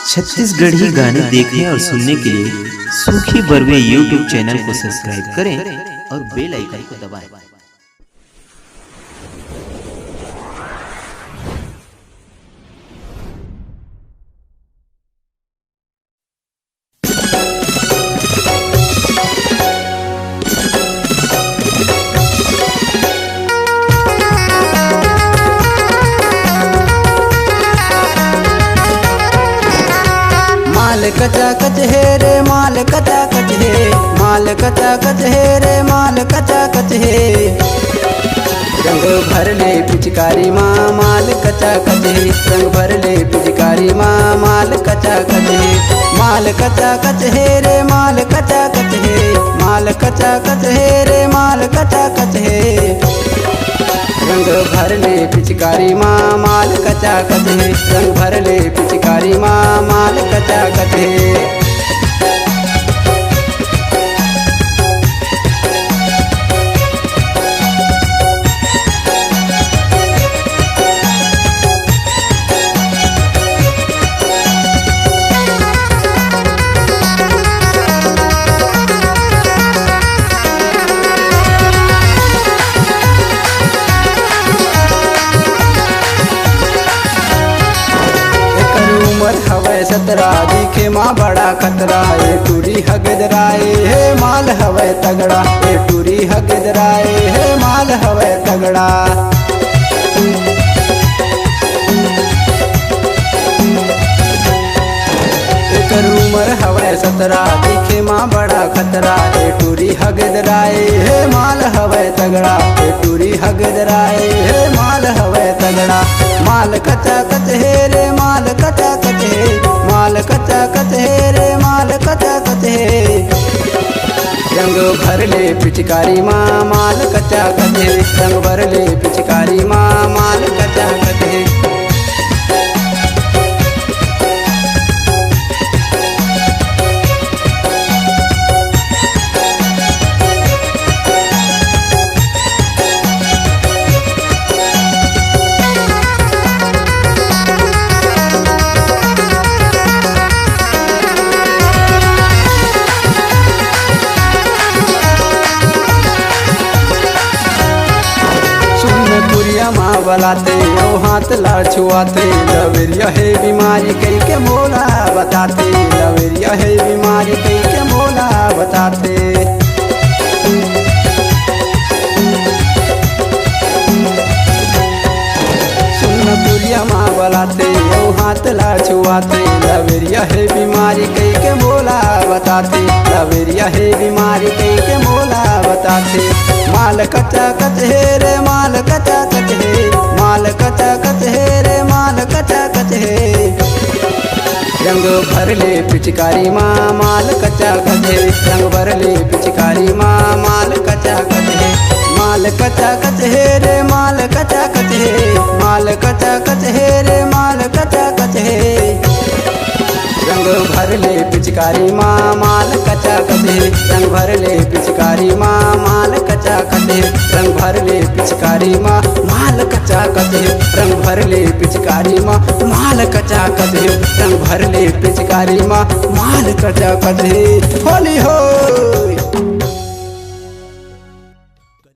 छत्तीसगढ़ी गाने देखने और सुनने के लिए सूखी बरवे यूट्यूब चैनल को सब्सक्राइब करें और बेल आइकन को दबाएं। माल कचा कच है रे माल कचा कच है, माल कचा कच है रे माल कचा कच है। रंग भर ले पिचकारी माँ माल कचा कच है, रंग भर ले पिचकारी माँ माल कचा कच है। माल कचा कच है रे माल कचा कच है, माल कचा कच है रे माल कचा कच है। रंग भर ले पिचकारी माँ माल कचा कच है, रंग भर ले पिचकारी माँ माल कचा कच है। हवे सतरा दिखे माँ बड़ा खतरा, ए टूरी हगदराए हे माल हवे तगड़ा, ए टूरी हगदराए हे माल हवे तगड़ा। एकर उमर हवे सतरा दिखे माँ बड़ा खतरा, ए टूरी हगदराए हे माल हवे तगड़ा, ए टूरी हगदराए हे माल हवे तगड़ा। माल कचा कच है रे माल कचा कच है, माल कचा कच है रे माल कचा कच है। रंग भर ले पिचकारी माँ माल कचा कच है, रंग भर ले पिचकारी माँ माल कचा कच है। माँ बलाते ओ हाथ लाछुआते, लवेरिया है बीमारी कई के मोला बताते, लवेरिया है बीमारी कई के मोला बताते। सुनपुरिया माँ बलाते ओ हाथ लाछुआते, लवेरिया है बीमारी कई के मोला बताते, लवेरिया है बीमारी कई के मोला बताते। माल कचा कच है रे माल कचा कच है, माल कचा कच है रे माल कचा कच है। रंग भर ले पिचकारी माँ माल कचा कच है, रंग भर ले पिचकारी माँ माल कचा कच है। माल कचा कच है रे माल कचा कच है, माल कचा कच है रे माल कचा कच है। रंग भर ले पिचकारी माँ माल कचा कच है, रंग भर ले पिचकारी माँ माल कचा कच है, रंग भर ले पिचकारी माँ माल कचा कच है, रंग भर ले पिचकारी माँ माल कचा कच है, रंग भर ले पिचकारी माँ माल कचा कच है। होली हो।